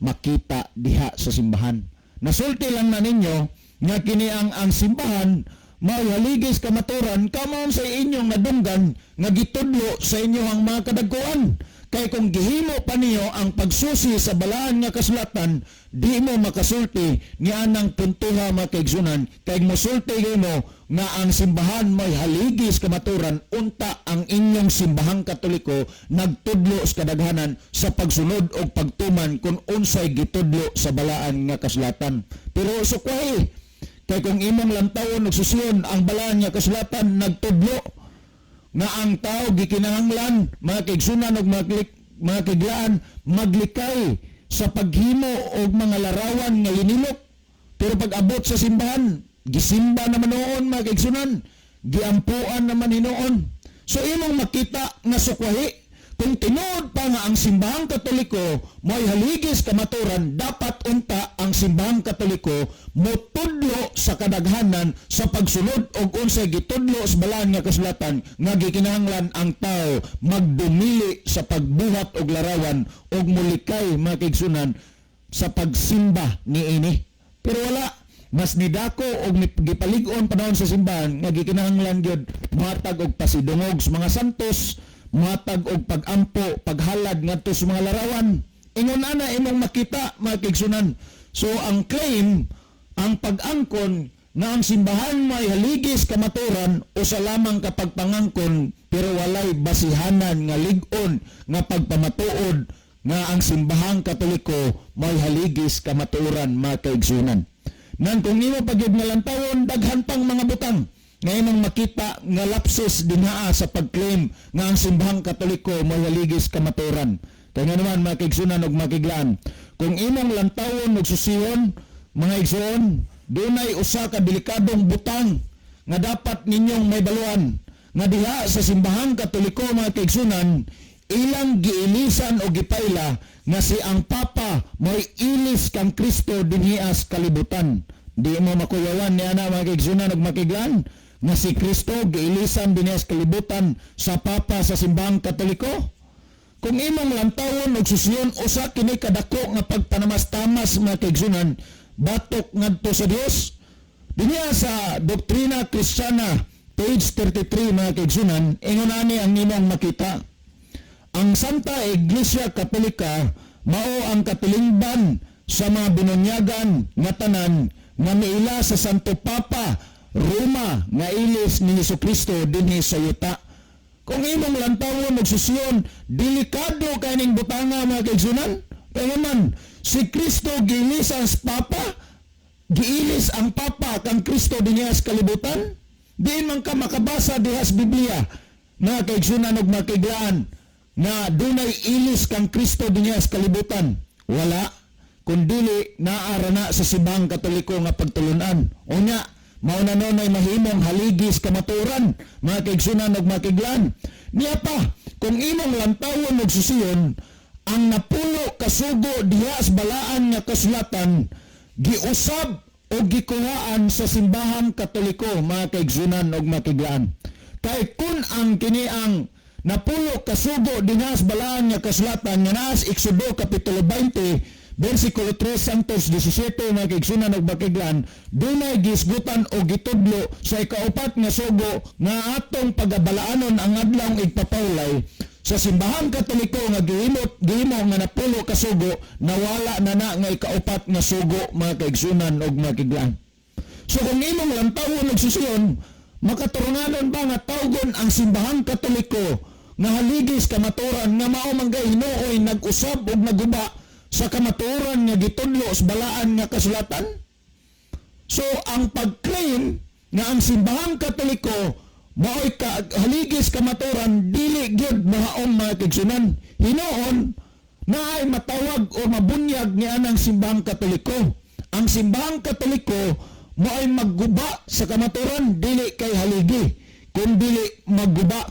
makita diha sa simbahan. Nasulti lang na ninyo nga kini ang simbahan mao haligis kamatuoran kamao sa inyong nadunggan nga gitudlo sa inyong mga kadagkuan. Kay kung gihimo pa niyo ang pagsusi sa balaan nga kasulatan, di mo makasulti ni anang puntuha mga kaigsunan. Kay mosulti mo nga ang simbahan may haligis kamatuoran, unta ang inyong simbahang Katoliko nagtudlo sa kadaghanan sa pagsunod o pagtuman kung unsay gitudlo sa balaan nga kasulatan. Pero sukwahi, kay kung imong lantawon ug susiyon ang balaan nga kasulatan nagtudlo nga ang tao gikinahanglan mga kaigsunan ug mga kaiglaan maglikay sa paghimo og mga larawan nga linilok. Pero pag abot sa simbahan, gisimba naman noon mga kaigsunan, giampuan naman hinoon. So imong makita nga sukwahi, kung tinuod pa nga ang simbahang Katoliko may haligis kamatuoran, dapat unta ang simbahang Katoliko motudlo sa kadaghanan sa pagsunod og unsay gitudlo sa balaan nga kasulatan nga gikinahanglan ang tao magdumili sa pagbuhat og larawan og mulikay mga kaigsunan sa pagsimba niini. Pero wala, mas nidako og gipalig-on panahon sa simbahan nga gikinahanglan gyud matag og pasidungog sa mga santos, matag og pagampo, paghalad ngadto sa mga larawan. Ingon ana imong makita mga kaigsunan. So ang claim, ang pag-angkon na ang simbahan may haligis kamatuoran o sa lamang kapag pangangkon pero walay basihanan nga lig-on nga pagpamatuod nga ang simbahang Katoliko may haligis kamatuoran mga kaigsunan. Nan kung nimo pagyud nga lantawon daghan pang mga butang ngayon makita nga lapses dinhaa sa pag-claim nga ang simbahang Katoliko may haligis kamatuoran. Kaya nga naman mga kaigsunan ug mga kaiglaan, kung imong lantawon ug susihon mga igsoon, dunay usa ka delikadong butang nga dapat ninyong may baluan nga diha sa simbahang Katoliko mga kaigsunan, ilang giilisan o gipayla nga si ang Papa may ilis kang Kristo dinhi sa kalibutan. Di mo makuyawan ni ana mga kaigsunan ug mga kaiglaan nga si Kristo giilisan dinhi sa kalibutan sa Papa sa simbahang Katoliko. Kung imong lantawon ug susiyon usa kini kadako nga pagpanamas-tamas mga kaigsunan, batok ngadto sa Dios. Dinya sa Doktrina Kristiyana page 33 mga kaigsunan, ingon ani ang imong makita. Ang Santa Iglesia Katolika mao ang katilingban sa mga binunyagan nga tanan nga miila sa Santo Papa Roma nga ilis ni Jesucristo dinhi sa yuta. Kung imong lantawon ug susiyon, delikado kaning butanga mga kaigsunan. Kaya man, si Kristo giilis ang Papa, giilis ang Papa kang Kristo dinhi sa kalibutan. Di man ka makabasa diha sa Biblia mga kaigsunan ug mga kaiglaan na dunay ilis kang Kristo dinhi sa kalibutan. Wala. kun dili naara na sa simbahang katoliko nga pagtulunan. Unya, mauna nun ay mahimong haligis kamaturan, mga kaigsunan ug mga kiglan. Niya pa, kung imong lantawon ug susiyon, ang napulo kasugo diha sa balaan nga kasulatan, giusab o gikuhaan sa simbahang katoliko, mga kaigsunan ug mga kiglan. Kay kun ang kini ang napulo kasugo dinas balaan nga kasulatan nga naa sa Exodo kapitulo 20 versikulo 3 santos 17 mga kaigsunan ug bakiglan, dunay gisgutan o gitudlo sa ikaupat nga sugo nga atong pagabalaanon ang adlawng igpapawlay sa simbahang katoliko nga gihimo nga napulo kasugo, nawala na nga ikaupat nga sugo, mga kaigsunan ug mga kiglan. So kung imong lantawon ug susiyon, makaturunganon ba nga tawgon ang simbahang katoliko nga haligis kamaturan nga mao man gay hinuoy nag-usab og naguba sa kamaturan nga gitudlo sa balaan nga kasulatan? So ang pag-claim nga ang simbahang katoliko mao'y haligis kamaturan, dili gyud mahaom, mga kaigsunan. Hinuon na ay matawag o mabunyag ni anang simbahang katoliko. Ang simbahang katoliko mao'y magguba sa kamaturan, dili kay haligi, kung dili magguba.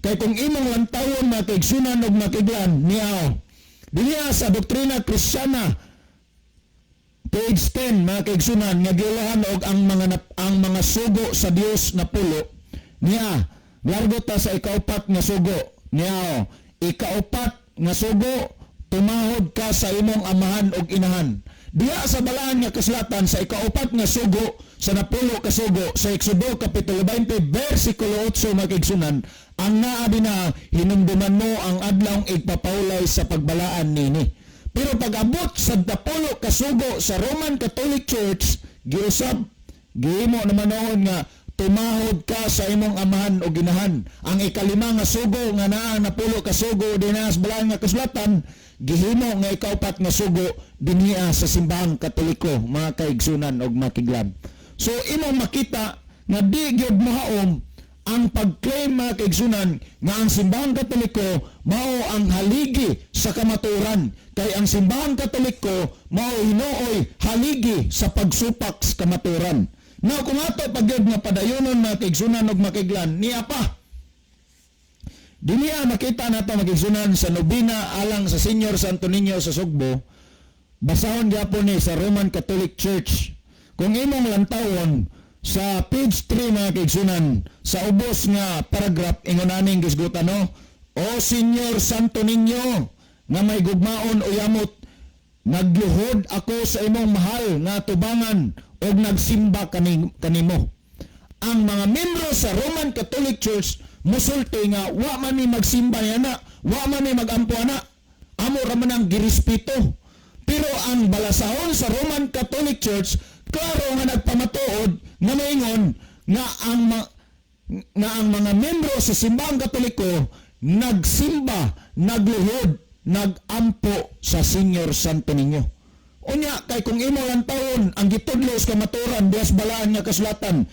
Kay kung imong lantawon, mga kaigsunan ug mga kiglan, niya diya sa doktrina Kristiyana page 10, mga kaigsunan, nga giulahan og ang mga sugo sa Dios na pulo niya largo ta sa ikaupat nga sugo niya. Ikaupat nga sugo, tumahod ka sa imong amahan ug inahan. Diya sa balaan nga kasulatan sa ikaupat nga sugo sa napulo ka sugo sa Exodo kapitulo 20 versikulo 8, mga kaigsunan, ang naabi na hinumduman mo ang adlawng igpapawlay sa pagbalaan nini. Pero pag-abot sa napulo ka sugo sa Roman Catholic Church, giusab gihimo naman noon nga tumahod ka sa imong amahan o ginahan. Ang ikalima nga sugo nga naa napulo ka sugo dinas balaan nga kasulatan, gihimo nga ikaupat nga sugo dinhiya sa simbahang katoliko, mga kaigsunan og mga kiglan. So imong makita nga di gyud mahaom ang pag-claim, mga kaigsunan, nga ang simbahang katoliko mao ang haligi sa kamaturan, kay ang simbahang katoliko mao hinuoy haligi sa pagsupak sa kamaturan. Now kung ato pagyud nga padayonon, mga kaigsunan ug mga kiglan, niya pa diniya makita nato, mga kaigsunan, sa nobina alang sa Senior Santo Niño sa Sugbo, basahon gyapon ni sa Roman Catholic Church. Kung imong lantawon sa page 3, mga kaigsunan, sa ubos nga paragraph, ingunaning gisgutan, no? O Senior Santo Niño nga may gugmaon o yamot, nagluhod ako sa imong mahal nga tubangan og nagsimba kanimo. Ang mga membro sa Roman Catholic Church musulti nga wa man ni magsimba niya, wa man ni magampo ana, amo ra man ang girespeto. Pero ang balasahon sa Roman Catholic Church, klaro nga nagpamatuod nga maingon nga ang mga membro sa simbahang katoliko nagsimba, nagluhod, nagampo sa Senior Santo Niño. Unya, kay kung imo lang taon ang gitudlo sa kamaturan dias balaan nga kasulatan,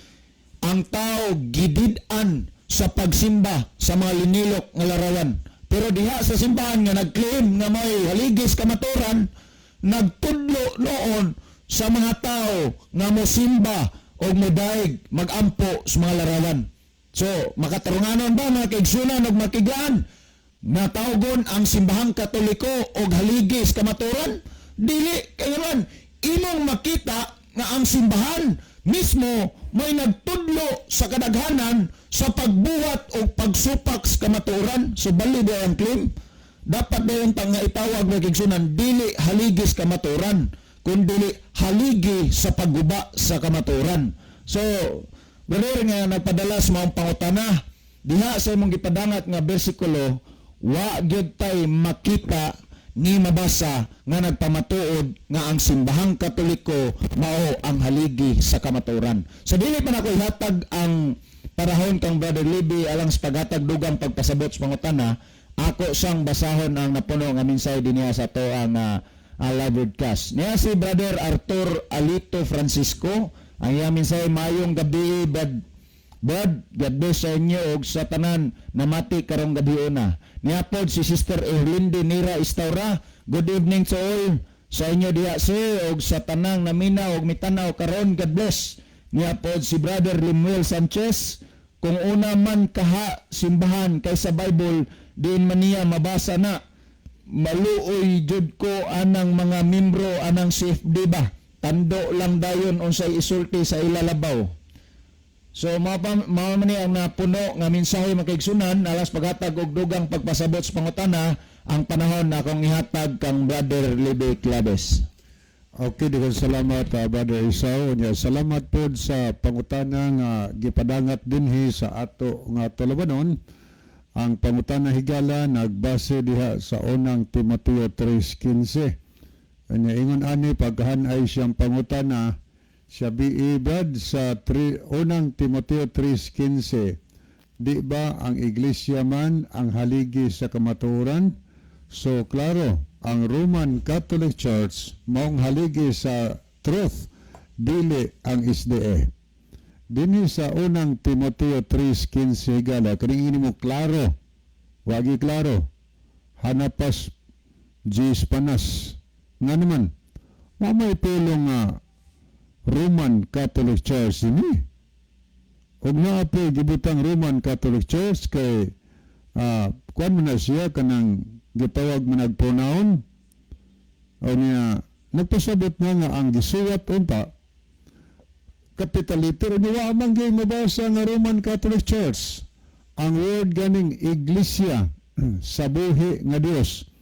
ang tao gidid-an sa pagsimba sa mga linilok nga larawan. Pero diha sa simbahan nga nag-claim nga may haligis kamaturan, nagtudlo noon sa mga tao nga mosimba o modaig magampo sa mga larawan. So, makatarunganon ba, mga kaigsunan o makiglaan, na tawgon ang simbahang katoliko o haligis kamaturan? Dili, kaya naman, imong makita nga ang simbahan mismo may nagtudlo sa kadaghanan sa pagbuhat o pagsupak sa kamaturan. So, bali ba ang claim? Dapat ba yung nga itawag, mga kaigsunan, dili haligis kamaturan, kundi haligi sa pagguba sa kamaturan. So, brother nga nagpadala sa mga pangutana, diha sa imong gipadangat nga bersikulo, wa gyud tay makita ni mabasa nga nagpamatuod nga ang simbahang katoliko mao ang haligi sa kamaturan. So dili pa nako ihatag ang parahon kang Brother Libby alang sa paghatag dugang pagpasabot sa pangutana, ako sang basahon ang napuno nga mensahe dinhi sa to ang live broadcast. Niya si Brother Arthur Alito Francisco, ang iya mensahe, mayong gabi Brad, God bless sa inyo og sa tanan na mati karong gabi una. Niapod si Sister Erlinde Nira Istaura, good evening to all. sa inyo diha sir og sa tanang naminaw og mitanaw karon. God bless. Niya pod si Brother Limuel Sanchez. Kung una man kaha simbahan kay sa Bible diin man niya mabasa na maluoy jud ko anang mga membro anang CFD ba. Tando lang dayon unsay isulti sa ilalabaw. So mao man ni ang napuno nga mensahe makaigsunan alas paghatag og dugang pagpasabot sa pangutana ang panahon na akong ihatag kang Brother Libby Claves. Okay, daghang salamat Brother Isaw. Nya salamat pod sa pangutana nga gipadangat dinhi sa ato nga tulabanon. Ang pangutana higala nagbase diha sa unang Timoteo 3:15. Anya ingon ani pagkahanay siyang pangutana siya biibad sa unang Timoteo 3:15. Di ba ang iglesia man ang haligi sa kamatuoran? So klaro, ang Roman Catholic Church maong haligi sa truth, dili ang SDA. Dinhi sa unang Timoteo 3:15 higala, kaning mo klaro, wagi klaro, hanapas G's panas. Nga naman, mamay tulong nga Roman Catholic Church ini. Og naa po gibutang Roman Catholic Church kay kuan man na siya kanang gitawag man nagpronoun o niya nagpasabot nga ang gisuwat unta capital letter ni wa man gyud mabasa nga Roman Catholic Church ang word ganing iglesia sa buhi nga Dios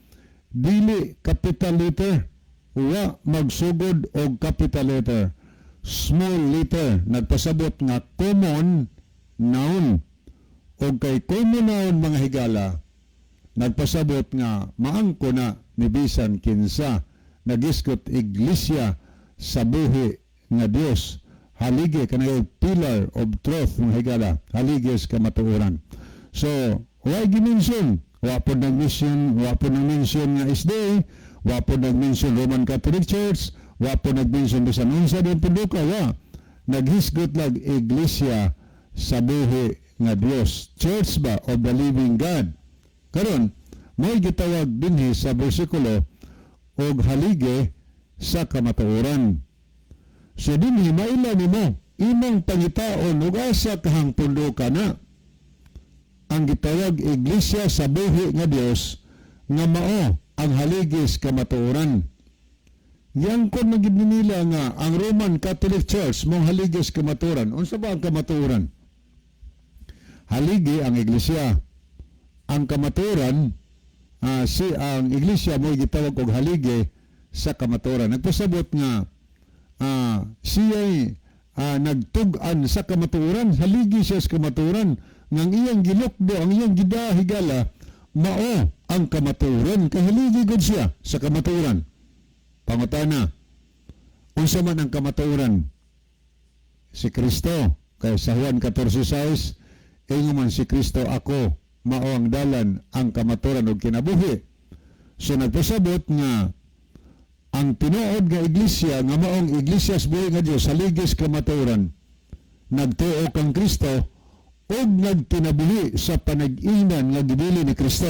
dili capital letter, wa magsugod og capital letter, small letter. Nagpasabot nga common noun. O kay common noun mga higala, nagpasabot nga maangko na ni bisan kinsa nagiskot iglesia sa buhi nga Dios. Haligi kanay pillar of truth mga higala, haligi sa kamatuoran. So, why gimension? Wa po nag-mention nga SDA, wa po nag-mention Roman Catholic Church, wa po nag-mention bisan unsa din punduka, wa. Naghisgot lag iglesia sa buhi nga Dios, church ba of the living God. Karon, may gitawag dinhi sa bersikulo og haligi sa kamatuoran. So dinhi maila nimo imong pangitaon ug asa kahang punduka na ang gitawag iglesia sa buhi nga Dios nga mao ang haligis kamatuoran. Yang kon magid nila nga ang Roman Catholic Church mong haligis kamatuoran. Unsa ba ang kamatuoran? Haligi ang iglesia. Ang kamatuoran ang iglesia mo gitawag og haligi sa kamatuoran. Nagpasabot nga siya nagtug-an sa kamatuoran, haligi siya sa kamatuoran. Nang iyang gilukdo, ang iyang gidahigala, mao ang kamatuoran, kahaligi gud siya sa kamatuoran. Pangutana, unsa man ang kamatuoran? Si Kristo, kay sa Juan 14:6, ingon man si Kristo, ako mao ang dalan, ang kamatuoran ug kinabuhi. So nagpasabot nga ang tinuod nga iglesia nga maong iglesia sa buhi nga Dios, haligis kamatuoran, nagtuo kang Kristo og nagkinabuhi sa panag-inan nga gibili ni Kristo.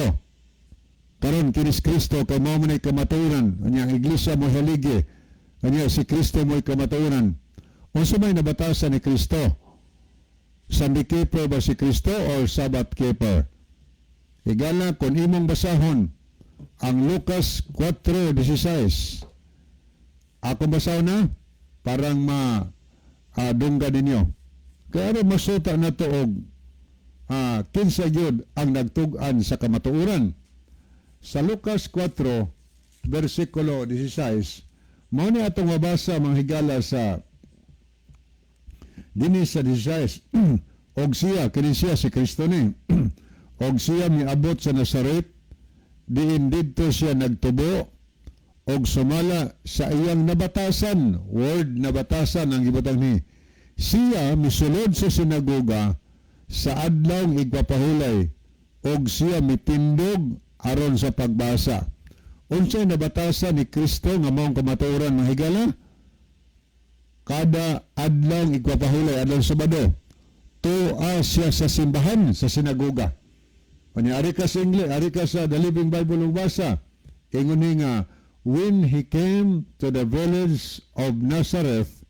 Karon kinis Kristo kay mao man ay kamatuoran, ang iglesia mo haligi, kanya si Kristo mo ay kamatuoran. Unsa may nabatasan ni Kristo? Sunday keeper ba si Kristo or Sabbath keeper? Higala kung imong basahon ang Lucas 4:16. Ako basaw na parang dungga ninyo. Kaya masuta na to og kinsa gyud ang nagtug-an sa kamatuoran. Sa Lucas 4 versikulo 16, mao ni atong mabasa mga higala sa dinhi sa 16. Og siya kini siya si Kristo ni. Og siya miabot sa Nazaret, diin didto siya nagtubo og sumala sa iyang nabatasan. Word nabatasan ang gibutang ni. Siya misulod sa sinagoga sa adlaw igpapahulay og siya mitindog aron sa pagbasa. Unsay nabatasan ni Kristo nga maong kamatuoran mga higala? Kada adlaw igpapahulay adlaw Sabado, tuwa siya sa simbahan sa sinagoga. Kanya ari ka sa English, ari ka sa The Living Bible ug basa. Ingon ni nga when he came to the village of Nazareth,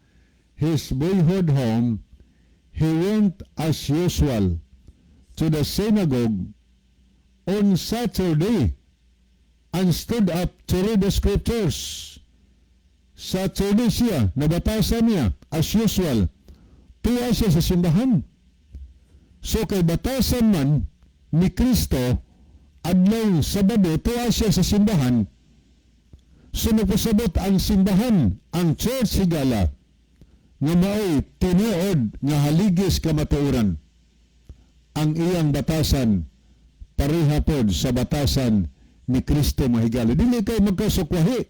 his boyhood home, he went as usual to the synagogue on Saturday and stood up to read the scriptures. Saturday siya, nabatasan niya as usual. Tuwa siya sa simbahan. So kay batasan man ni Kristo, adlaw Sabado, tuwa siya sa simbahan. So nagpasabot ang simbahan, ang church higala, nga mao'y tinuod nga haligis kamatuoran. Ang iyang batasan, parihapod sa batasan ni Kristo mahigala. Dili kay magkasukwahi,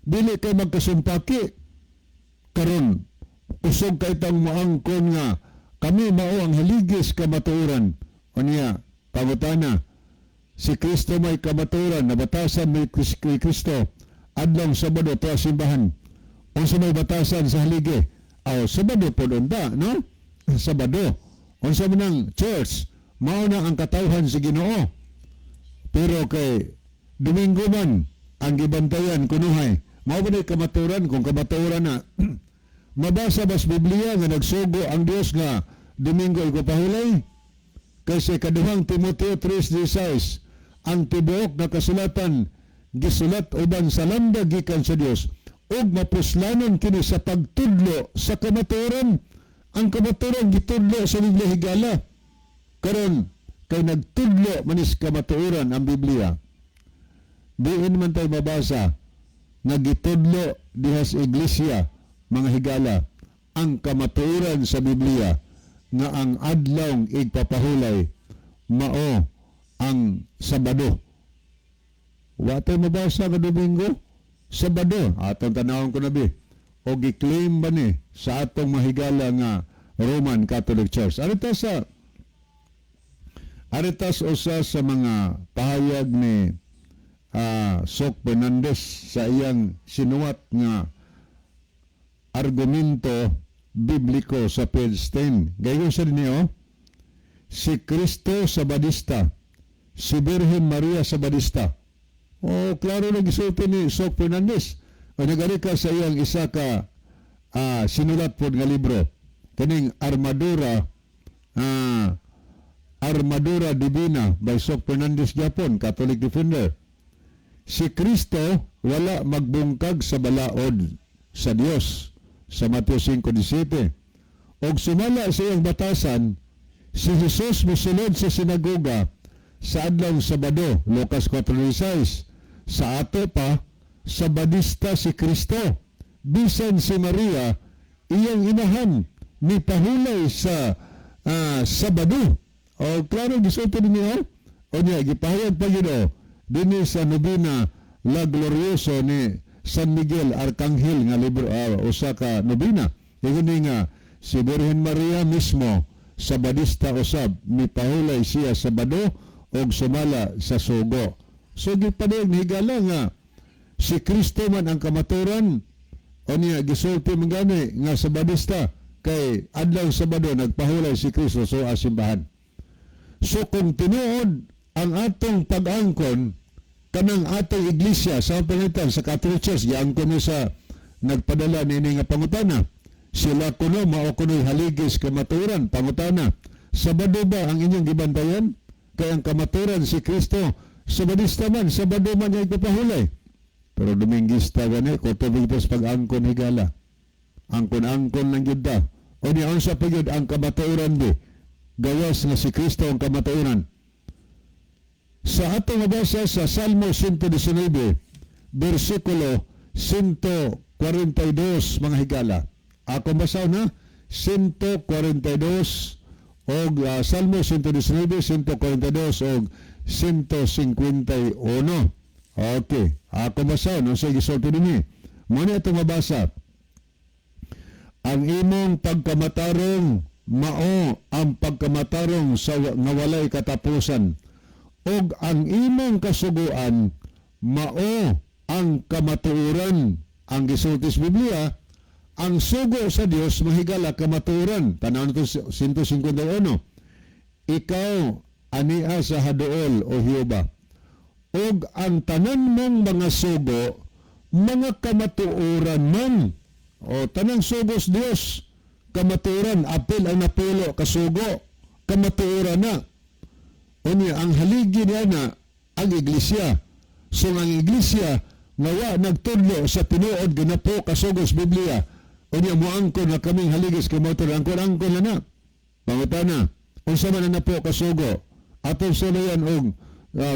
dili kay magkasumpaki. Karon usog kay tang moangkon nga kami mao ang haligis kamatuoran. O niya, pangutana, si Kristo may kamatuoran, nabatasan ni Kristo, adlong Sabado to simbahan. Unsa may batasan sa haligi? Aw Sabado po unta, no? Sabado. Unsa man ang church, mao na ang katawhan sa Ginoo. Pero kay Domingo man ang gibantayan kunuhay. Mao ba ni kamatuoran kung kamatuoran na mabasa bas Biblia nga nagsugo ang Dios nga Domingo igpahulay? Kasi kaduhang Timoteo 3:16 ang tibuok na kasulatan gisulat uban sa lambag gikan sa Dios ug mapuslanon kini sa pagtudlo sa kamatuoran. Ang kamatuoran gitudlo sa Biblia higala. Karon kay nagtudlo manis kamatuoran ang Biblia. Diin man tayo mabasa nga gitudlo diha sa iglesia mga higala ang kamatuoran sa Biblia nga ang adlawng igpapahulay mao ang Sabado. Wa tayo mabasa nga Domingo, Sabado. Atong tanawon ko na bi. O giklaim ba ni sa atong mahigala nga Roman Catholic Church. Aritas usa sa mga pahayag ni Sok Fernandez sa iyang sinuwat nga argumento bibliko sa page 10. Gayon sa niyo, si Kristo Sabadista, si Birhen Maria Sabadista. O klaro na gisulti ni Sok Fernandez. O nagarika sa iyang isa ka sinulat po nga libro. Kaning Armadura Divina by Sok Fernandez Japon, Catholic Defender. Si Kristo wala magbungkag sa balaod sa Dios sa Mateo 5:17. Og sumala sa iyang batasan, si Jesus mosulod sa sinagoga sa adlaw Sabado, Lucas 4:16. Sa ato pa, Sabadista si Kristo. Bisan si Maria, iyang inahan, ni pahulay sa Sabado. O klaro, gisulti niyo. O niya, gipahayag pa yun dini sa nobina La Glorioso ni San Miguel Arcangel nga libro, usa ka nobina. Ngayon nga, si Birhen Maria mismo, Sabadista usab, ni pahulay siya Sabado o sumala sa sugo. So gipadayag ni higala nga si Kristo man ang kamaturan o niya gisulti man gani nga Sabadista kay adlaw Sabado nagpahulay si Kristo so asimbahan. So kung tinuod ang atong pag-angkon kanang atong iglesia sa panitan sa Catholic Church giangkon mo sa nagpadala nini nga pangutana, sila kuno mao kuno'y haligis kamaturan pangutana. Sabado ba ang inyong gibantayan? Kay ang kamaturan si Kristo Sabadista man, Sabado man niya ipapahulay. Pero Domingista gani, kutubig pas pag-angkon higala. Angkon-angkon lang yun ta. O niya, sa pagyod ang kamatuoran di. Gawas nga si Kristo ang kamatuoran. Sa atong mabasa sa Salmo 119, versikulo 142, mga higala. Ako basaw na, 142, o Salmo 119, 142, o 151. Okay. Ako basaw, no? Sige, gisulti din muna itong mabasa. Ang imong pagkamatarong, mao ang pagkamatarong sa nawalay katapusan. Og ang imong kasuguan, mao ang kamatuoran. Ang gisulti sa Biblia, ang sugo sa Dios mahigala kamatuoran. Tanaw nito 151. Ikaw ania sa haduol o Hiyuba. Og ang tanan mong mga sugo mga kamatuoran man. O tanang sugos Dios, kamatuoran, apil ang napulo kasugo, kamatuoran na. Unya ang haligi niya na ang iglesia. So ang iglesia nawa nagtudlo sa tinuod ganapo kasugos Biblia. Unya moangkon na kaming haligis kamatuoran, angkon na. Pangutana, unsa man na po kasugo, atong sulayan og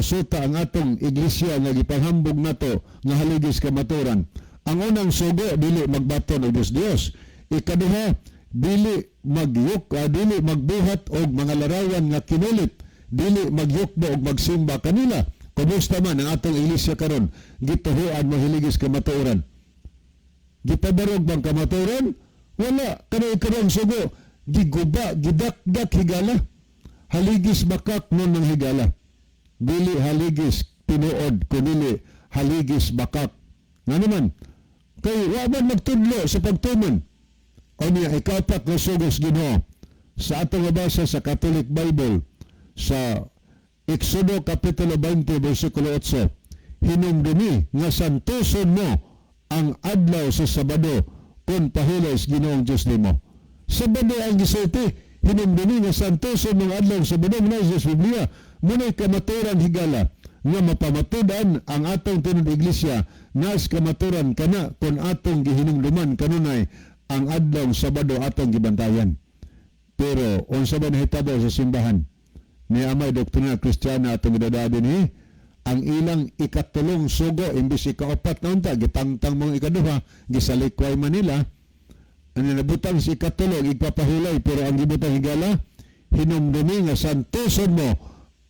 suta ang atong iglesia nga gipanghambog nato nga haligis kamatuoran. Ang unang sugo dili magbaton og Dios. Ikaduha, dili magyuk, dili magbuhat og mga larawan nga kinulit, dili magyukbo og magsimba kanila. Kumusta man ang atong iglesia karon? Gituhuan mo haligis kamatuoran. Gipabarog bang kamatuoran? Wala. Kanay karong sugo, giguba, gidakdak higala. Haligis bakak nun ng higala. Dili haligis tinuod, kunili haligis bakak. Nga naman, kay waman magtudlo sa pagtuman. O niya, ikapat na sugos Ginoo sa atong nabasa sa Catholic Bible sa Exodo Kapitulo 20, versikulo 8, hinumdumi nga santuson mo ang adlaw sa Sabado kung pahulas Ginoong Diyos nimo. Sabado ang gisulti, hinumdumi nga santuson ng adlaw sa Sabado na sa Biblia, muna'y kamaturan higala nga mapamatudan ang atong tinod iglesia nas kamaturan kana kung atong gihinumduman kanunay ang adlaw Sabado atong gibantayan. Pero unsa ba nahitabo sa simbahan ni amay doktrina Kristiyana atong gidadaan ni ang ilang ikatulong sugo imbis ikaapat na unta gitangtang mong ikaduha gisalikway Manila ang nabutang si ikatulo igpapahulay pero ang gibutang higala hinumdumi nga santuson mo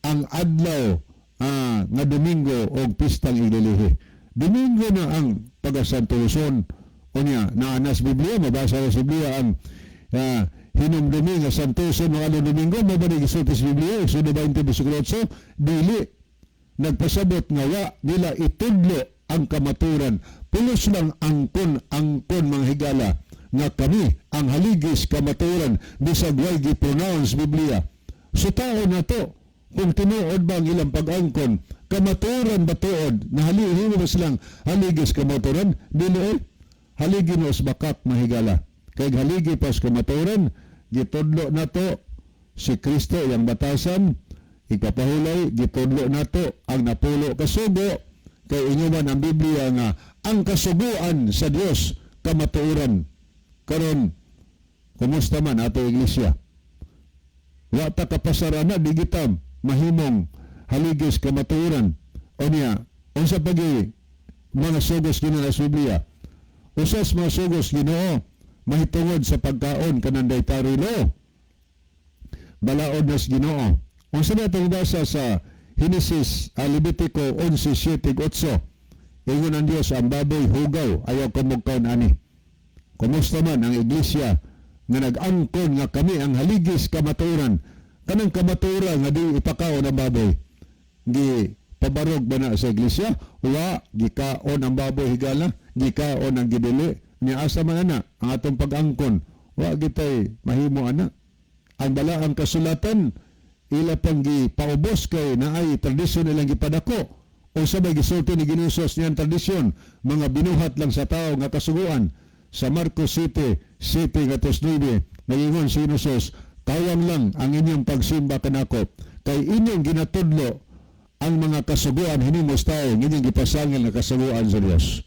ang adlaw nga Domingo o pistang igdilihi. Domingo na ang pagasantuson o niya naanas Biblia, mabasa sa Biblia ang hinumdumi nga santuson ng adlaw Domingo, mabanig isulti sa Biblia, Exodo 20, versikulo 8, dili nagpasabot nga wa nila itudlo ang kamaturan, pulos lang angkon mga higala nga kami ang haligis kamaturan bisag way gi-pronounce Biblia. So tao na to, kung tinuod ba ang ilang pag-angkon, kamaturan ba tuod, na halihimo ba silang haligis kamaturan? Dili haligi no sa bakak mahigala. Kay haligi pas kamaturan, gitudlo na to si Kristo yang batasan, ipapahulay, gitudlo na to ang napulo kasugo, kay inyo man ang Biblia nga ang kasuguan sa Dios kamaturan. Karon, kumusta man ato iglesia? Wa ta kapasarana digitam mahimong haligis kamaturan. O niya, unsa pagi mga sugos Ginoo sa Biblia? Usas mga sugos Ginoo mahitungod sa pagkaon kanang tarilo. Balaod nas Ginoo. Unsa na itong basa sa Henesis, Levitico 11:7-8. Ingon ang Dios ang baboy hugaw ayaw kumugkaon ani. Kumusta man ang iglesia nga nag-angkon nga kami ang haligis kamaturan, kanang kamaturan nga di ipakaon ang baboy, gi pabarog ba na sa iglesia? Wa, gikaon ang baboy higala, gikaon ang gidili, ni asa man ana ang atong pag-angkon, wa gitay mahimo ana. Ang balaang kasulatan ila pang gipaubos kay naay tradisyon nilang gipadako o sabay gisulti ni Ginoo niyan tradisyon, mga binuhat lang sa tao nga kasuguan. Sa Marcos 7:7-9, nagingon si Ginoo, kawang lang ang inyong pagsimba kanako, kay inyong ginatudlo ang mga kasuguan hinimos tao, inyong gipasangil na kasuguan sa Dios.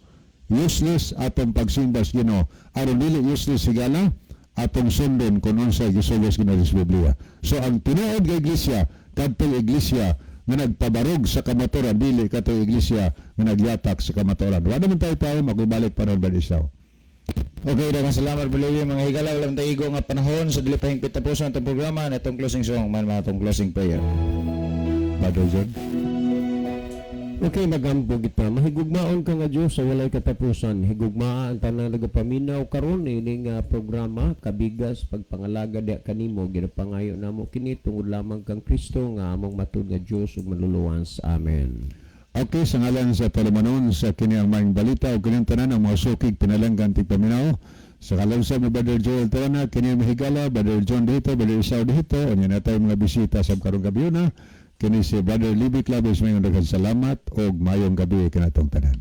Useless atong pagsimba sa Ginoo, aron dili useless sigala atong sundon kung unsay gisugos Ginoo sa Biblia. So ang tinuod nga iglesia, kadtong iglesia nga nagpabarog sa kamaturan, dili kadtong iglesia nga nagyatak sa kamaturan. Wa naman tayo magubalik pa ron ba isaw. Okay, daghang salamat Bulawi mga higala, walang taigo nga panahon sa dili pa hingpit tapuson atong programa na itong closing song man atong closing prayer. Brother John. Okay, magambog ita. Mahigugmaon ka nga Diyos sa walay katapusan. Higugmaan ang tanang nagapaminaw karon ining programa kabigas pagpangalaga diya kanimo ginapangayo namo kini tungod lamang kang Kristo nga among matud nga Diyos ug manluluwan sa amen. Okay, sa ngalan sa Talamanon sa kini ang maing balita o kanyang tanan ang mga sukig pinalanggan tigpaminaw. Sa kalamsam ni Brother Joel Tarana, kini mahigala, Brother John dito, Brother Isaw dito, o niya na tayo mga bisita sa karong gabi na. Kini si Brother Libby Claves, may salamat o mayong gabi kanatong tanan.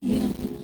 Yeah.